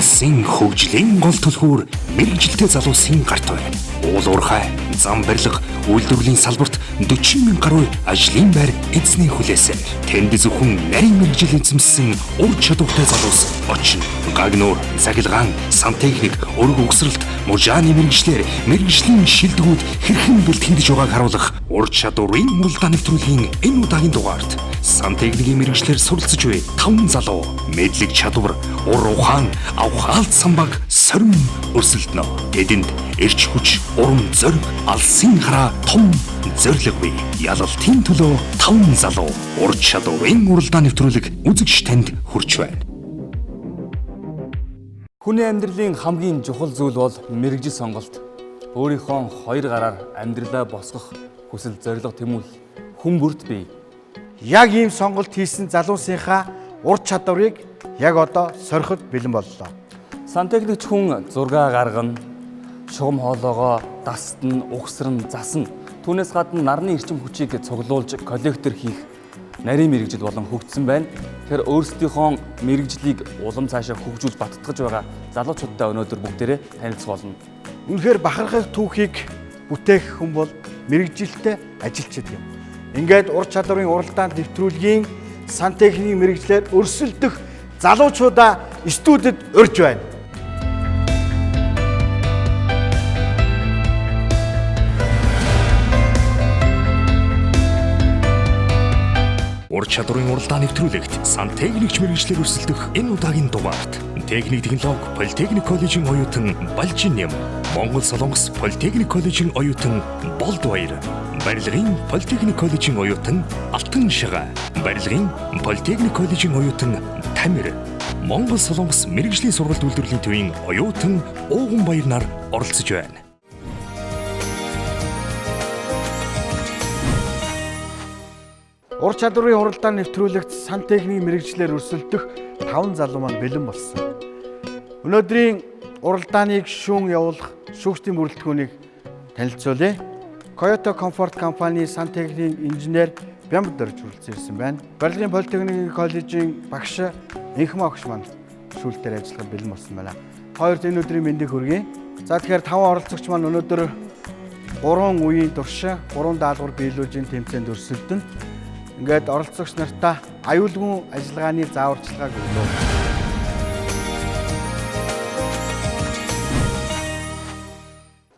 улсын хөгжлийн гол түлхүүр мэрэгжилтэй залуусын гарт байна. Уул уурхай, зам барилга, үйлдвэрлэлийн салбарт 40,000 гаруй ажлын байр эзний хүлээсээр тэнд зөвхөн нарийн мэрэгжил эзэмссэн ур чадвартай залуус очно. Гагнуур, цахилгаан, сантехник, өрг угсралт, мужааны мэрэгчлэр мэрэгжлийн шилдэгүүд хэрхэн бэлтгэж байгааг харуулах ур чадварын муралдааны нэвтрүүлгийн энэ удаагийн дугаарт сантехникийн мэрэгчлэр суралцж буй 5 залуу мэдлэг чадвар, ур ухаан, авах алт самбаг сорин өрсөлдөнө. Тэдэнд эрч хүч, урам зориг, алсын хараа том зориг бий. Ялалтын төлөө 5 залуу ур чадварын муралдааны нэвтрүүлэг үзэгч танд хүрч байна. Хүний амьдралын хамгийн чухал зүйл бол мэрэгжил сонголт. Өөрийнхөө хоёр гараар амьдралаа босгох хүсэл зорилго тэмүүлэл хүн бүрт бий. Яг ийм сонголт хийсэн залуусынхаа ур чадварыг яг одоо сориход бэлэн боллоо. Сантехникч хүн зураг гаргана, шугам хоолоогоо дасна, угсран, засна. Түүнээс гадна нарны эрчим хүчийг цуглуулж коллектор хийх нарийн мэрэгжил болон хөгжсөн байна. Тэгэхээр өөрсдийнхөө мэрэгжлийг улам цаашаа хөгжүүлж баттгаж байгаа залуучуудтай өнөөдөр бүгдээрээ танилцах болно. Үнэхээр бахархах түүхийг бүтээх хүн бол мэрэгжилтэй ажилчид юм. Ингээд ур чадварын уралдаанд нэвтрүүлгийн сантехникийн мэрэгчлэр өрсөлдөх залуучуудаа студид урьж байна. Ур чадварын уралдааны нэвтрүүлэгт сантехникч мэрэгчлэр өрсөлдөх энэ удаагийн дугаарт техник технологи политехник коллежийн оюутан Балжинэм, Монгол Солонгос политехник коллежийн оюутан Болдбаяр, барилгын политехник коллежийн оюутан Алтан Шага, барилгын политехник коллежийн оюутан Тамир, Монгол Солонгос мэрэгжлийн сургалт үйлдвэрлэлийн төвийн оюутан Ууган Баяр нар оролцож байна. Ур чадварын уралдааны нэвтрүүлэгт сантехникийн мэрэгчлэр өрсөлдөх 5 залуу маань бэлэн болсон. Өнөөдрийн уралдааныг шүүн явуулах шүүгчдийн бүрэлдэхүүнийг танилцуулъя. Toyota Comfort компани сантехникийн инженер Бямбад орж хүрэлцэн ирсэн байна. Барилгын политехникийн коллежийн багш Инхм огш маань сүүлдээр ажиллахад бэлэн болсон байна. Хоёрт энэ өдрийн мэндийг хүргэе. За тэгэхээр 5 оролцогч маань өнөөдөр 3 үеийн турш 3 даалгавар биелүүлж тэмцээнд өрсөлдөн. Ингээд оролцогч нартаа аюулгүй ажиллагааны зааварчилгааг өгнө.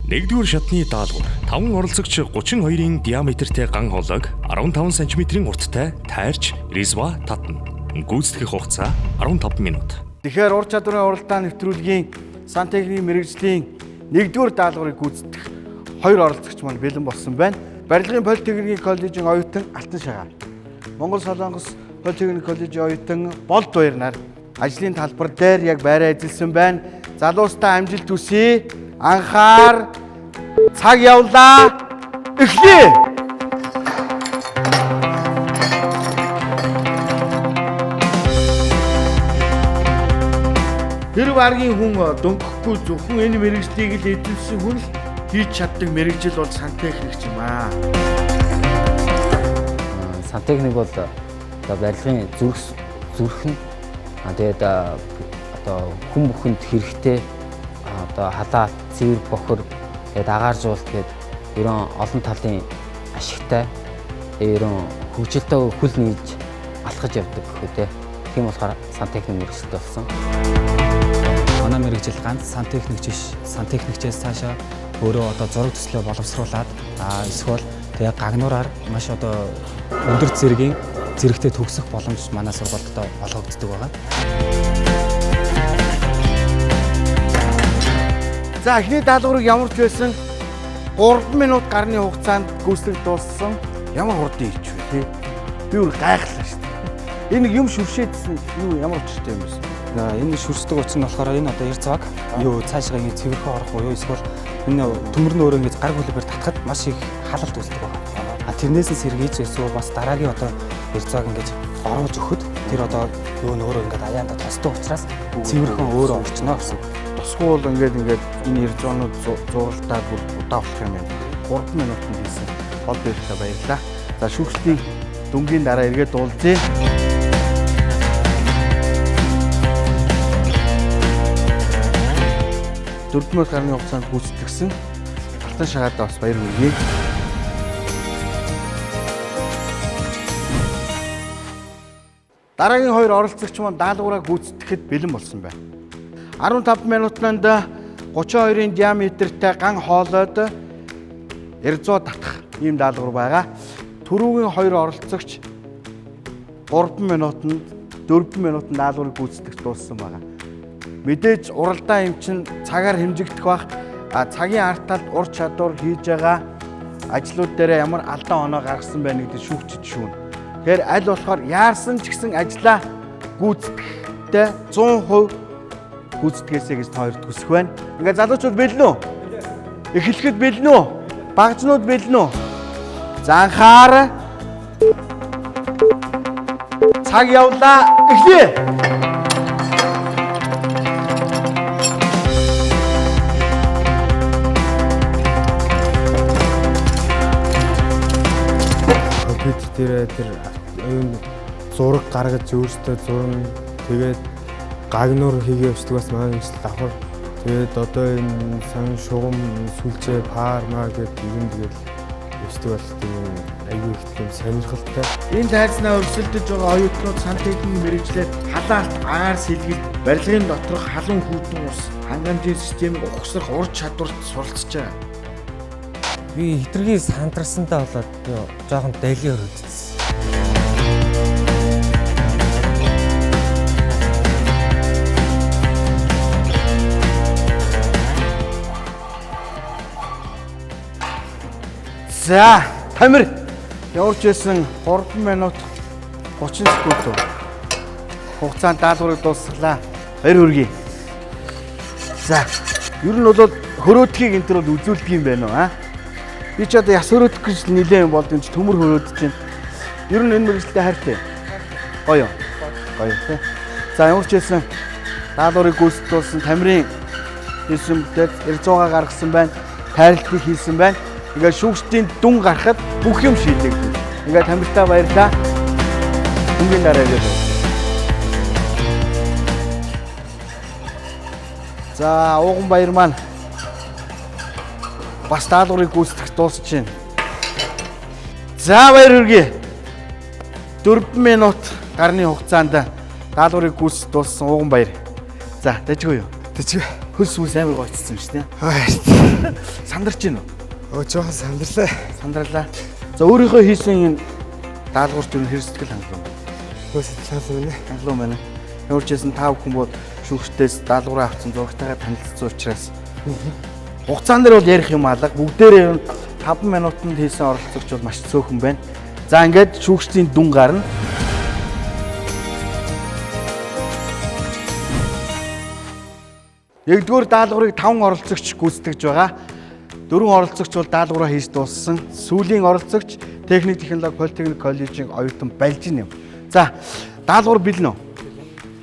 Нэгдүгээр шатны даалгавар 5 оролцогч 32-ын диаметртэй ган хоолойг 15 см-ийн урттай тайрч резва татна. Гүйцэтгэх хугацаа 15 минут. Тэгэхээр ур чадварын уралдааны нэвтрүүлгийн сантехникийн мэрэгжлийн 1-р даалгаврыг гүйцэтгэх 2 оролцогч маань бэлэн болсон байна. Барилгын политехникийн коллежийн оюутан Алтан Шага, Монгол Солонгос политехник коллежийн оюутан Болдбаяр нар ажлын талбар дээр яг байраа эзэлсэн байна. Залуустай амжилт хүсье. Анхаар цаг явлаа. Эхлэе. Тэр баргийн хүн дөнгөхгүй зөвхөн энэ мэрэгжлийг л эзэмсэн хүн л хийж чаддаг мэрэгжил бол сантехникч юм аа. Сантехник бол одоо барилгын зүрх нь тэгээд одоо хүн бүхэнд хэрэгтэй одоо халаалт, цэвэр бохор тэгээд агаар жуулт гээд ерөн олон талын ашигтай ерөн хөгжилтэй хөл нийлж алхаж явдаг гэхүү те. Тийм болохоор сантехник мэрэгчлээ болсон. Манай мэрэгжил ганц сантехникч биш, сантехникчээс цаашаа өөрөө одоо зураг төслөө боловсруулад эсвэл тэгээ гагнуураар маш одоо өндөр зэрэгтэй төгсөх боломж манай сургуульд олгогддог байгаа. За эхний даалгаврыг ямар ч байсан 3 минут гарны хугацаанд гүйцэтгэж дууссан. Ямар хурдан хийч вэ тий? Би өөр гайхлаа шүү дээ. Энэ юм шүршээдсэн юу ямар учиртай юм бэ? Энэ шүрсдэг утас нь болохоор энэ одоо эрд цаг юу цаашгаа ингэ цэвэрхэн орох уу эсвэл энэ төмөрн өөрөө ингэ гар хөлбөр татхад маш их халалт үүсдэг байна. Тэрнээс нь сэргийж эсвэл бас дараагийн одоо эрд цаг ингэж оруулж өгөхөд тэр одоо юу нөөрөө ингэ аяанда тосдог учраас цэвэрхэн өөрөө орчно гэсэн. Тосгүй бол ингээд энэ эрдзоонууд зуралтаа бүр удаа болох юм байна. 3 минутанд хийсэн. Бол бэрхтээ баярлаа. За шүүгчдийн дүнгийн дараа эргээд уулзъя. 14 гаруй хугацаанд гүйцэтгэсэн Алтан шагаадаа бас баяр хүргэе. Дараагийн хоёр оролцогч маань даалгавраа гүйцэтгэхэд бэлэн болсон байна. 15 минутанд 32-ын диаметртэй ган хоолойд эрзоо татах ийм даалгавар байгаа. Түрүүгийн хоёр оролцогч 3 минутанд 4 минутанд даалгаврыг гүйцэтгэж дууссан байгаа. Мэдээж уралдаан юм чинь цагаар хэмжигдэх бах. Цагийн арт талд ур чадвар хийж байгаа ажлууд дээр ямар алдаа оноо гаргасан байна гэдэг шүүгчид шүүнэ. Тэгэхээр аль болохоор яарсан ч гэсэн ажлаа гүйцэтгэхдээ 100% гүйцэтгээсэй гэж та хоёрт хүсэх байна. Ингээ залуучууд бэлэн үү? Эхлэхэд бэлэн үү? Багжнууд бэлэн үү? За анхаарай. Цаг явлаа. Эхлэе. Компьютер дээр тэр оюун зураг гаргаж өөртөө зурна. Тэгээд гагнуур хийгээ явуулдаг бас маань ажил давхар. Тэгээд одоо энэ сан шугам сүлжээ парма гэдэг юм тэгэл явуулдаг бол тийм аюу их тийм сонирхолтой. Энэ тайзнаа өрсөлдөж байгаа оюутнууд сан техникийн мэрэгчлэр халаалт, агаар сэлгэлт, барилгын доторх халуун хүйтэн ус, хангамжийн системийг ухсрах ур чадварт суралцж байгаа. Би хитрхи сандарсандаа болоод жоохон дэлгэр өрөвдсөн. За, Тамир явж исэн 3 минут 30 секунд хугацаанд даалгаврыг дуусгалаа. Баяр хүргэе. За, ер нь бол хөрөөдхийг энэ төр бол үзүүлдэг юм байна уу, Би ч одоо яс хөрөөдөх гэж нилээн болд энэ ч төмөр хөрөөдөж байна. Ер нь энэ мэргэжилтэд хайртай. Гоё. Гоё тий. За, ямар ч хэлсэн даалгаврыг гүйцэтгүүлсэн Тамирын хийсэн бүтэц эрзуугаа гаргасан байна. Тайралтыг хийсэн байна. Ингээд шүүгчдийн дүн гарахад бүх юм шийдэгдэн. Ингээд Тамиртаа баярлаа. Үнгийн дараа ирээд. За, Ууган баяр маань бас даалгаврыг гүйцэтгэж дуусч байна. За, баяр хүргэе. 4 минут гарны хугацаанд даалгаврыг гүйцэтгэж дууссан Ууган баяр. За, дажгүй юу? Тэжиг. Хөлс мүс амар гоцсон шүү дээ. Хөөе. Сандарч гин үү? Жоохон сандарлаа. Сандралаа. За, өөрийнхөө хийсэн энэ даалгаварт юу хэрсэтгэл хангалуун. Хөөсөдлөө нэ. Хангалуун байна. Ямар ч гэсэн та бүхэн бол шүүгчдээс даалгавраа авсан зурагтайгаар танилцсан учраас хугацаан дээр бол ярих юм алга. Бүгдээрээ 5 минутанд хийсэн оролцогч бол маш цөөхөн байна. За, ингээд шүүгчдийн дүн гарна. Нэгдүгээр даалгаврыг 5 оролцогч гүйцэтгэж байгаа. 4 оролцогч бол даалгавраа хийж дууссан. Сүүлийн оролцогч Техник технологи политехник коллежийн оюутан Балжин юм. За, даалгавар бэлэн үү?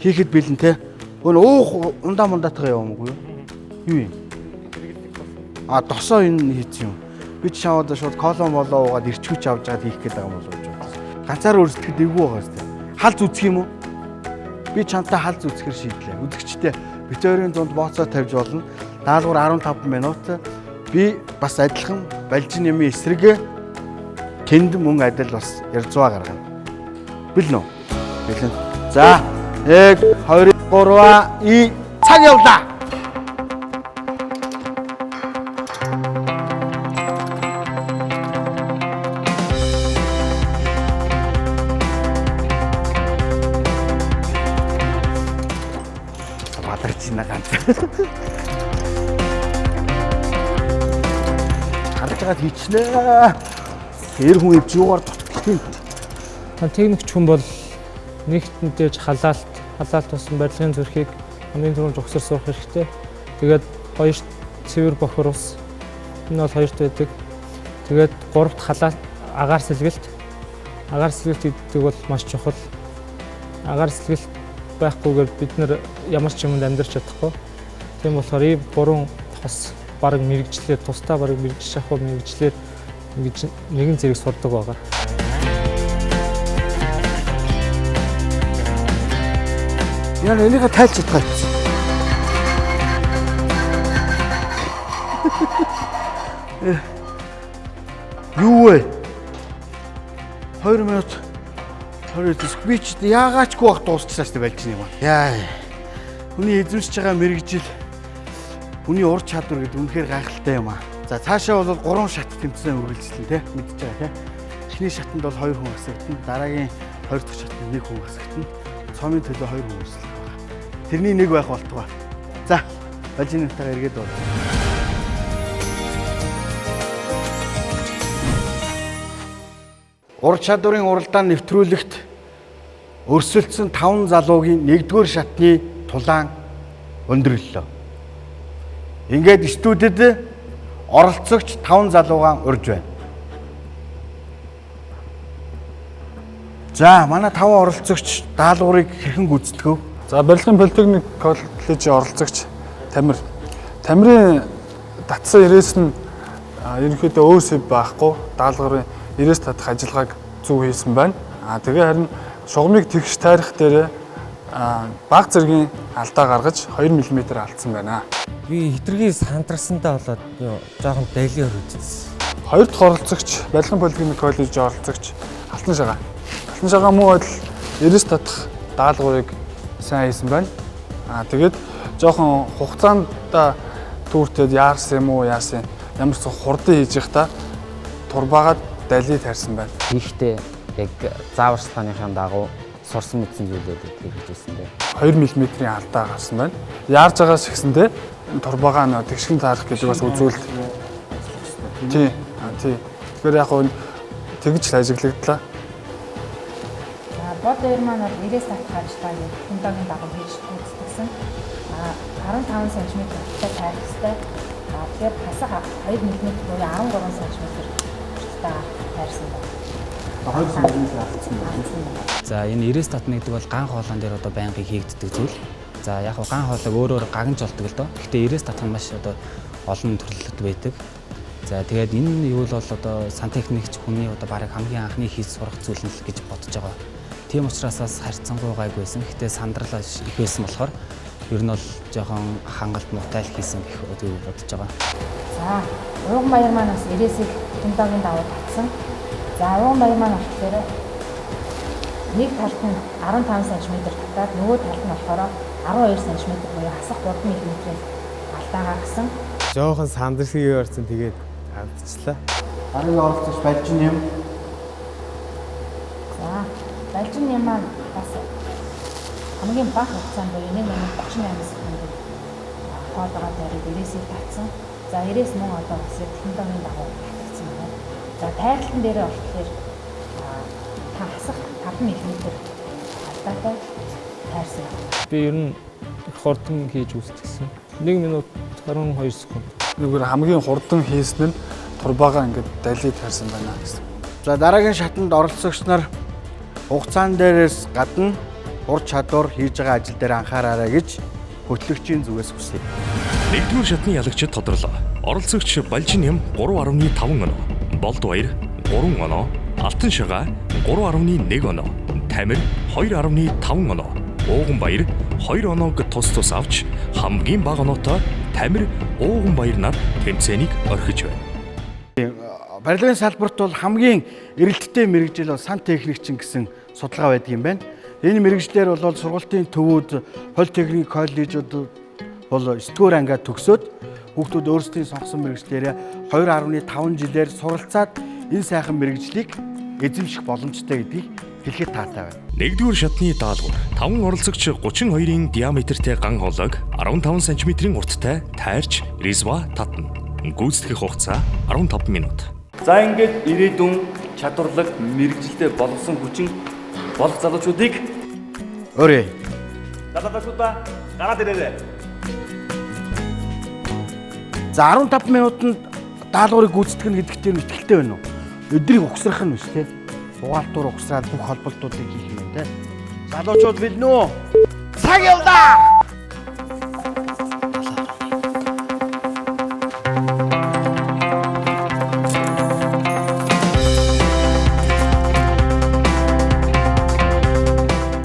Хийхэд бэлэн те. Уух ундаа мундаатайгаа яваагүй юу? Юу юм? Досоо энэ хийсэн юм. Би ч шаваад шууд колон болоо уугаад ирчүүч авч жаад хийх гээд байгаа юм болов уу? Ганцаараа өрсөлдөд дэвгүй байгаа сте. Халз үзэх юм уу? Би чамтай халз үзэхэр шийдлээ. Үзэгчтэй битүүрийн дунд бооцоо тавьж болно. Даалгавар 15 минут. Би бас адилхан Балжин юм эсрэг тэнд мөн адил бас ярилцваа гаргана. Бэлэн үү? Бэлэн. За, 1 2 3 и цаг явлаа. Бадарчна ганц. Харагдаад хийчлээ. Тэр хүн ивж юугаар дутчих юм. Техникч хүн бол нэгтэнтэйж халаалт тусан барилгын зүрхийг хамгийн түрүүнд угсар суух хэрэгтэй. Тэгээд хоёрт цэвэр бохор ус. Энэ бол хоёрт байдаг. Тэгээд гуравт халаалт агаар сэлгэлт. Агаар сэлгэлт гэдэг бол маш чухал. Агаар сэлгэлт байхгүйгээр бид нар ямар ч юмд амьдарч чадахгүй. Тийм болохоор ийм 3 хос бараг мэрэгчлэр тусдаа бараг мэрэгч шахуу мэрэгчлэр ингэж нэгэн зэрэг сурдаг байгаа. Яа энийг тайлж чадах. Юу вэ? 2 минут 20 би ч яагаачгүй бах дуусчихсан шүү дээ байлж юм аа. Яа. Хүний эзэмшиж байгаа мэрэгжил хүний ур чадвар гэдэг үнэхээр гайхалтай юм аа. За цаашаа бол 3 шат тэмцээн үргэлжлэн тий мэдж байгаа тий. Эхний шатанд бол 2 хүн асагдана. Дараагийн 2 дахь шатанд 1 хүн асагдана. Цомын төлөө 2 хүн өрсөлдөх байна. Тэрний нэг байх болтугай. За бажинтайгаа эргээд бол. Ур чадварын уралдаан нэвтрүүлэгт өрсөлдсөн 5 залуугийн 1-р шатны тулаан өндөрлөлөө. Ингээд студид оролцогч 5 залуугаан урьж байна. За манай 5 оролцогч даалгаврыг хэрхэн гүйцэтгэв? За барилгын политехник коллежийн оролцогч Тамир. Тамирын татсан ирээс нь ерөнхийдөө өөсөв байхгүй даалгаврын ирээс татах ажиллагааг зөв хийсэн байна. Тэгээ харин шугамыг тэгш тайрах дээр баг зэргийн алдаа гаргаж 2 мм алдсан байна. Би хитрхи сандарсандаа болоод жоохон дайлын өрөвдсөн. 2 дахь оролцогч барилгын политехник коллежийн оролцогч Алтан Шагаа. Алтан Шагаа муу адил ирээс татах даалгаврыг сайн хийсэн байна. Тэгээд жоохон хугацаанд түүртэд яарсан юм уу яасан ямар ч хурдан хийж байхдаа турбагаад дали тарьсан байна. Ихтэй яг зааварчлагынхаа дагуу сурсан мэдсэн зүйлүүд хэрэгжүүлсэн дээ. 2 мм-ийн алдаа гарсан байна. Яарж байгаас ихсэндээ турбагаа нөө тэгшгэн таарах гэдэг бас үзүүлэлт. Тий. Тэгэхээр яг нь тэгж л ажиглагдлаа. Бод хоёр маань бол 90-с татах ажиллагааг хүндэгийн дагуу хийж гүйцэтгсэн. 15 см хүртэл тайрах хэрэгтэй. Тэгэхээр хасах 2 мм буюу 13 см хүртэл тайрсан байна. 2 см алдсан байна. За энэ 90-с татна гэдэг бол ган хоолон дээр одоо байнгын хийгддэг зүйл. За яг ган хоолойг өөрөөр гагнж болдог л доо. Гэхдээ 90-с татах нь маш одоо олон төрлөлт байдаг. За тэгээд энэ юу бол одоо сантехникч хүний одоо барыг хамгийн анхны хийж сурах зүйл нь л гэж бодож байгаа. Тийм учраас харьцангуй гайгүй байсан. Гэхдээ сандрал их байсан болохоор ер нь бол жоохон хангалт муутай л хийсэн гэх үг бодож байгаа. За ууган баяр маань бас 90-ийг хүндэгийн дагуу татсан. За ууган баяр маань болохоор нэг талд нь 15 см татаад нөгөө талд нь болохоор 12 см буюу хасах 3 мм-ийн алдаа гаргасан. Жоохон сандарсгийн орсон тэгээд алдчихлаа. Арыг оролцож балжин юм. За балжин юм маань бас хамгийн бага хугацаанд буюу 1 минут 38 секунд хоолойгоо тарих 90-ийг татсан. За 90-с мөн одоо бас технологийн дагуу татсан байна. За тайрлан дээр болохоор хасах 5 мм алдаатай тайрсан. Би ер нь их хурдан хийж үзтгсэн. 1 минут 22 секунд. Нүгээр хамгийн хурдан хийсэн нь турбагаа ингээд дали тарьсан байна гэсэн. За дараагийн шатанд оролцогч нар хугацаан дээрээс гадна ур чадвар хийж байгаа ажил дээр анхаараарай гэж хөтлөгчийн зүгээс хүсье. 1-р шатны ялагчид тодорлоо. Оролцогч Балжин ям 3.5 оноо, Болд баяр 3 оноо, Алтан Шагаа 3.1 оноо, Тамир 2.5 оноо, Ууган баяр 2 оноог тус авч хамгийн бага оноотой Тамир Ууган баяр нар тэмцээнийг орхиж байна. Барилгын салбарт бол хамгийн эрэлттэй мэрэгжил бол сантехникчин гэсэн судалгаа байдаг юм байна. Энэ мэрэгжлэр бол сургалтын төвүүд, политехник коллежууд бол 9-р ангиа төгсөөд хүүхдүүд өөрсдийн сонгосон мэрэгчлэрээ 2.5 жилээр суралцаад энэ сайхан мэрэгжлийг эзэмших боломжтой гэдгийг хэлэхэд таатай байна. 1-р шатны даалгавар 5 оролцогч 32-ын диаметртэй ган хоолойг 15 см-ийн урттай тайрч резва татна. Гүйцэтгэх хугацаа 15 минут. За ингээд ирээдүйн чадварлаг мэрэгжилтэй болгосон хүчин болох залуучуудыг Өөрөө. залуучуудаа гараад ирээрэй. За 15 минутанд даалгаврыг гүйцэтгэх гэдэгт нь итгэлтэй байна уу? Өдрийг угсрах нь биш те. Угаалтуур угсраад бүх холболтуудыг хийх юм те. Залуучууд бэлнэ үү? Цаг явлаа.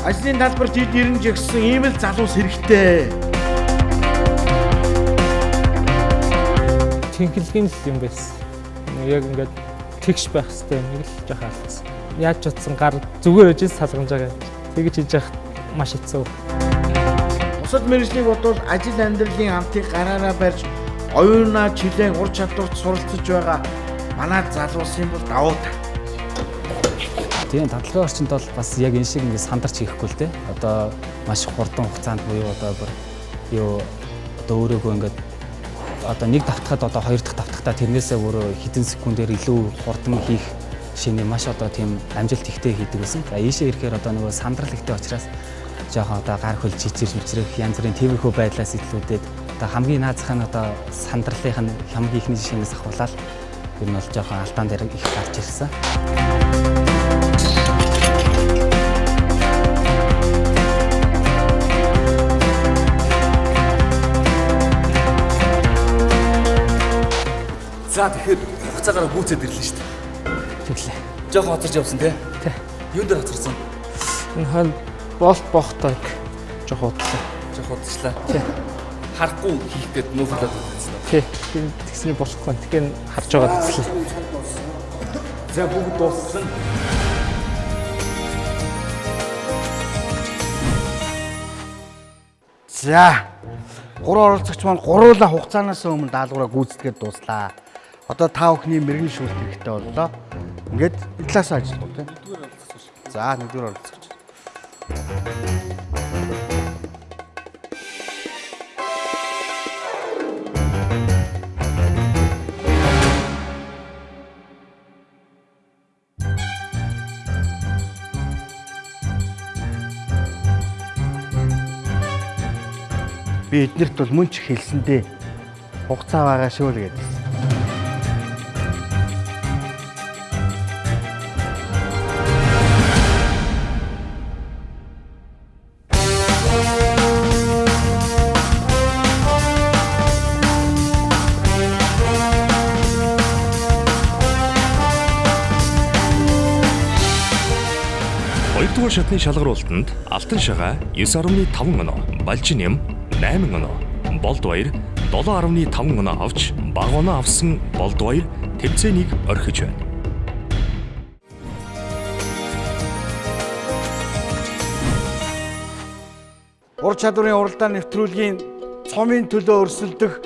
Ажлын талбарт ид ирэн жигсэн ийм л залуус хэрэгтэй. Тэнхлэгийн л юм байсан. яг ингээд тэгш байх хэрэгтэй нэг л жоохон алдсан. Яаж ч утсан гар зүгээр өжөөс салгамж байгаа. Тэгж хийж яхад маш хэцүү. Бусад мэргэжлийг бодвол ажил амьдралын хамтыг гараараа барьж оюунаа чилээн ур чадварт суралцж байгаа манай залуусын бол давуу тал. Тийм татлагын орчинд бол бас яг энэ шиг ингээд сандарч хийхгүй л дээ. Одоо маш хурдан хугацаанд буюу одоо өөрөөгөө ингээд одоо нэг давтахад одоо хоёр дахь давтахтаа тэрнээсээ өөрөө хэдэн секундээр илүү хурдан хийх шинэ маш одоо тийм амжилт ихтэй хийдэг гэсэн. За ийшээ ирэхээр одоо нөгөө сандрал ихтэй учраас жоохон одоо гар хөл жижиг мичрэх янз бүрийн тиймэрхүү байдлаас илүүдээд одоо хамгийн наазах нь одоо сандралынх нь хамгийн ихний жишээнээс ахуулаад ер нь бол жоохон алдаан дээр их гарч ирсэн. За тэгэхээр хугацаагаар гүйцэд ирлээ шүү дээ. Тэглээ. Жохон хоцорч явсан тий. Тий. Юунд дээр хоцорсон? Энэ хол болт бохтойг жоохон удлаа. Жохон хоцорчлаа. Тий. Харахгүй хийх гээд нүүрлээд байсан. Тий. Тэгсний болохгүй. Тэгэхээр харж байгаа төслөө. За бүгд дууссан. За. Гурван оролцогч маань гуруула хугацаанаас өмнө даалгавраа гүйцэтгээд дууслаа. Одоо та бүхний мэрэгэн шүүлт хэрэгтэй боллоо. Ингээд энэ талаас ажиллах тийм. За, нэгдүгээр оролцогч. Би эднэрт бол мөн ч хэлсэндээ хугацаа байгаа шүү л гэдэг. Хоёрдугаар шатны шалгаруулалтанд Алтан шагаа 9.5 оноо, Балжин нэм 8 оноо, Болдбаяр 7.5 оноо авч бага оноо авсан Болдбаяр тэмцээнийг орхиж байна. Ур чадварын уралдаан нэвтрүүлгийн цомын төлөө өрсөлдөх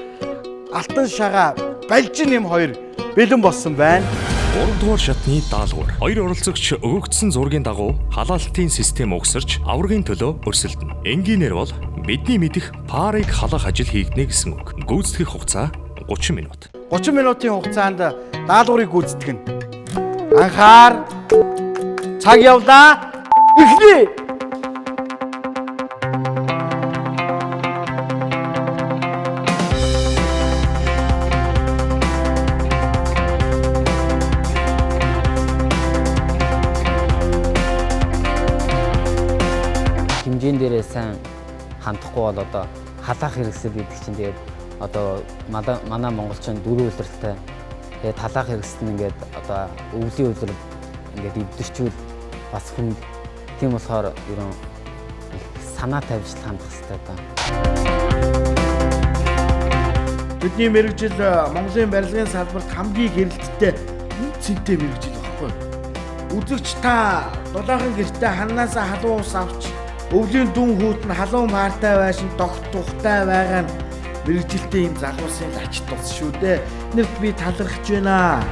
Алтан шагаа Балжин нэм 2 бэлэн болсон байна. 3-р шатны даалгавар. Хоёр оролцогч өгөгдсөн зургийн дагуу халаалтын систем угсарч аврагын төлөө өрсөлдөнө. Энгийнээр бол бидний мэдих парыг халах ажил хийгднэ гэсэн үг. Гүйцэтгэх хугацаа 30 минут. 30 минутын хугацаанд даалгаврыг гүйцэтгэнэ. Анхаар цаг явлаа. Эхлэе. Хэмжээнд дээрээ сайн хандахгүй бол одоо халаах хэрэгсэл гэдэг чинь тэгээд одоо манай монголчин дөрөв үйлрэлтэй тэгээд халаах хэрэгсэл нь ингээд одоо өвлийн үйлрэл ингээд эвдэрчүүл бас хүн тийм болохоор ерөн их санаа тавьж хандах хэрэгтэй даа. Бидний мэргэжил Монголын барилгын салбарт хамгийн гэрэлттэй цэнтэй мэргэжил багхгүй. Үзэгч та дулаахан гэртээ ханаасаа халуун ус авч өвлийн дүн хүүд нь халуун маартай байшин догт тухтай байгаа нь мэргэжилтэй юм залуусын лачт тус шүү дээ. Нэрт би талархаж байна.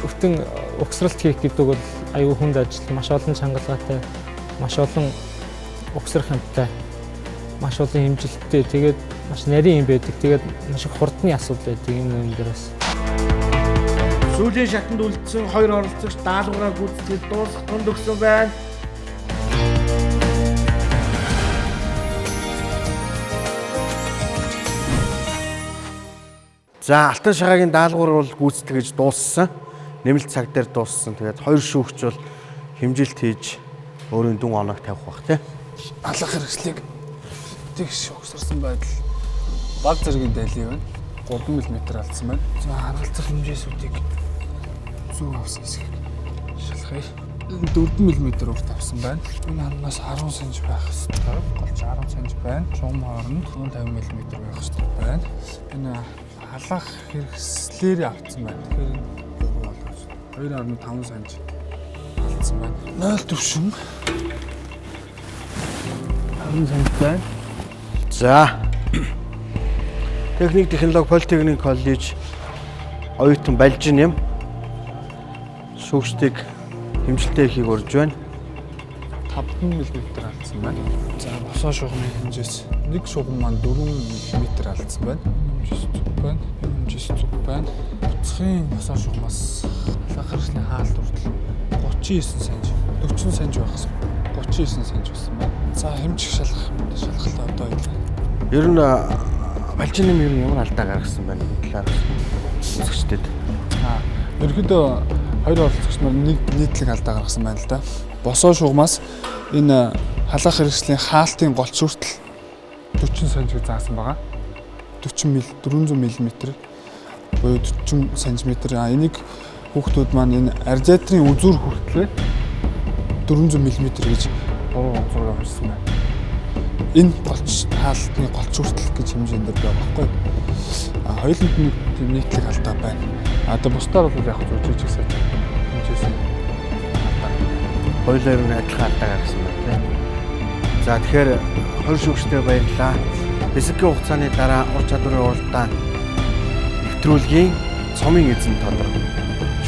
Өвтөн угсралт хийх гэдэг бол аюу хүнд ажил, маш олон чангалгаатай, маш олон угсрах юмтай, маш олон хэмжилттэй, тэгээд маш нарийн юм байдаг. Тэгээд маш их хурдны асуудал байдаг энэ юм дээрээс. Сүүлийн шатанд үлдсэн хоёр оролцогч даалгавраа гүйцэтгэж дуусгах тунд өгсөн байна. За, Алтан шагаагийн даалгавар бол гүйцэтгэж дууссан. Нэмэлт цаг дээр дууссан. Тэгээд хоёр шүүгч бол хэмжилт хийж өөрийн дүн оноог тавих бах тий. Алах хэрэгслийг тэгш угсарсан байдал баг зэргийн дайли байна. 3 мм алдсан байна. За харгалзах хэмжээсүүдийг зүүн авсан хэсгийг шалгая. 4 мм урт авсан байна. Энэ ханаас 10 см байх хэрэгтэй. Голч 10 см байна. Чум хооронд 50 мм байх хэрэгтэй байна. Энэ халаах хэрэгслээр авсан байна. Тэгэхээр 2.5 санж алдсан байна. 0 төвшин. 5 санж байна. За. Техник технологи политехник коллеж оюутан Балжин юм. Шүүгчдийг хэмжилтээ хийх урьж байна. 5 мм алдсан байна. За босоо шугамын хэмжээс нэг шугам маань 4 мм алдсан байна. Хэмжээс зүг байна. Хэмжээс зүг байна. Буцхын босоо шугамаас халах хэрэгслийн хаалт хүртэл 39 санж, 40 санж багсан. 39 санж болсон байна. За хэмжих шалгалтаа одоо хэлээ. Ер нь Балжин юм ямар алдаа гаргасан байна вэ? Талаар үзэгчдэд. Ерөнхийдөө хоёр оролцогч нар нэг нийтлэг алдаа гаргасан байна л да. Босоо шугамаас энэ халах хэрэгслийн хаалтын голч хүртэл 40 санж заасан байгаа. 400 мм буюу 40 см. Энийг хүүхдүүд маань энэ радиаторын үзүүр хүртлээ 400 мм гэж 3 онцгой авсан байна. Энэ голч хаалтны голч хүртэл гэж хэмжээнд дээр байгаа байхгүй. Хоёуланд нийтлэг алдаа байна. Одоо бусдаар бол яг зүжиж гэсэн хэмжээсэн алдаа. Хоёулаа ер нь адилхан алдаа гаргасан байна тийм. За тэгэхээр хоёр шүүгчтэй баярлалаа. Хэсгийн хугацааны дараа ур чадварын уралдаан нэвтрүүлгийн цомын эзэн тодор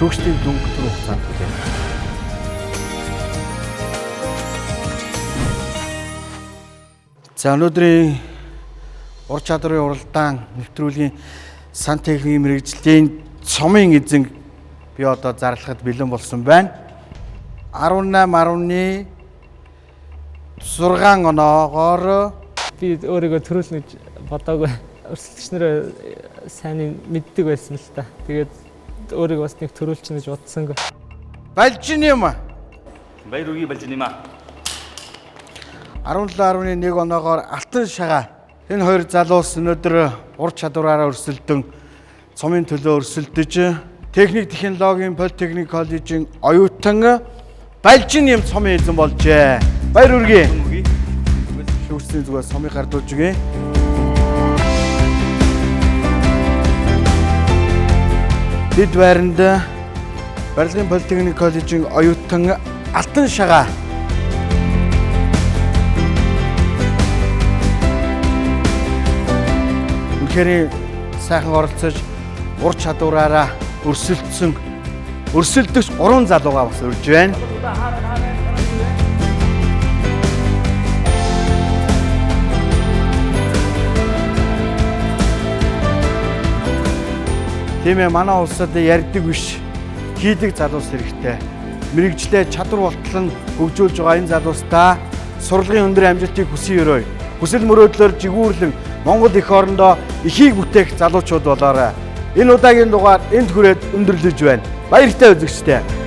шүүгчдийн дөнгөж хугацаанд хүлээн. За өнөөдрийн ур чадварын уралдаан нэвтрүүлгийн сантехникийн мэрэгжлийн цомын эзэн би одоо зарлахад бэлэн болсон байна. 18.6 оноогоор Би өөрийгөө төрүүлнэ гэж бодоогүй. Өрсөлдөгчнөр сайн мэддэг байсан л та. Тэгээд өөрийгөө бас нэг төрүүлчихнэ гэж бодсонгүй. Балжин юм. Баяр үргээ Балжин юм аа. 17.1 оноогоор Алтан шагаа. Энэ хоёр залуус өнөөдөр ур чадвараараа өрсөлдөн цомын төлөө өрсөлдөж техник технологийн политехник коллежийн оюутан Балжин юм цомын эзэн болжээ. Баяр үргээ. Шүүгчдийн зүгээс цомыг гардуулж өгье. Бид байранд Барилгын политехник коллежийн оюутан Алтан шагаа үнэхээр сайхан оролцож ур чадвараараа өрсөлдөгч 3 залуугаа бас урьж байна. Тийм ээ, манай улсад ярьдаг биш, хийдэг залуус хэрэгтэй. Мэргэжлээ чадвар болтол нь хөгжүүлж байгаа энэ залуустаа сурлагын өндөр амжилтыг хүсье өрөөе. Хүсэл мөрөөдлөөр жигүүрлэн Монгол эх орондоо эхийг бүтээх залуучууд болоорой. Энэ удаагийн дугаар энд хүрээд өндөрлөж байна. Баяртай үзэгчдээ.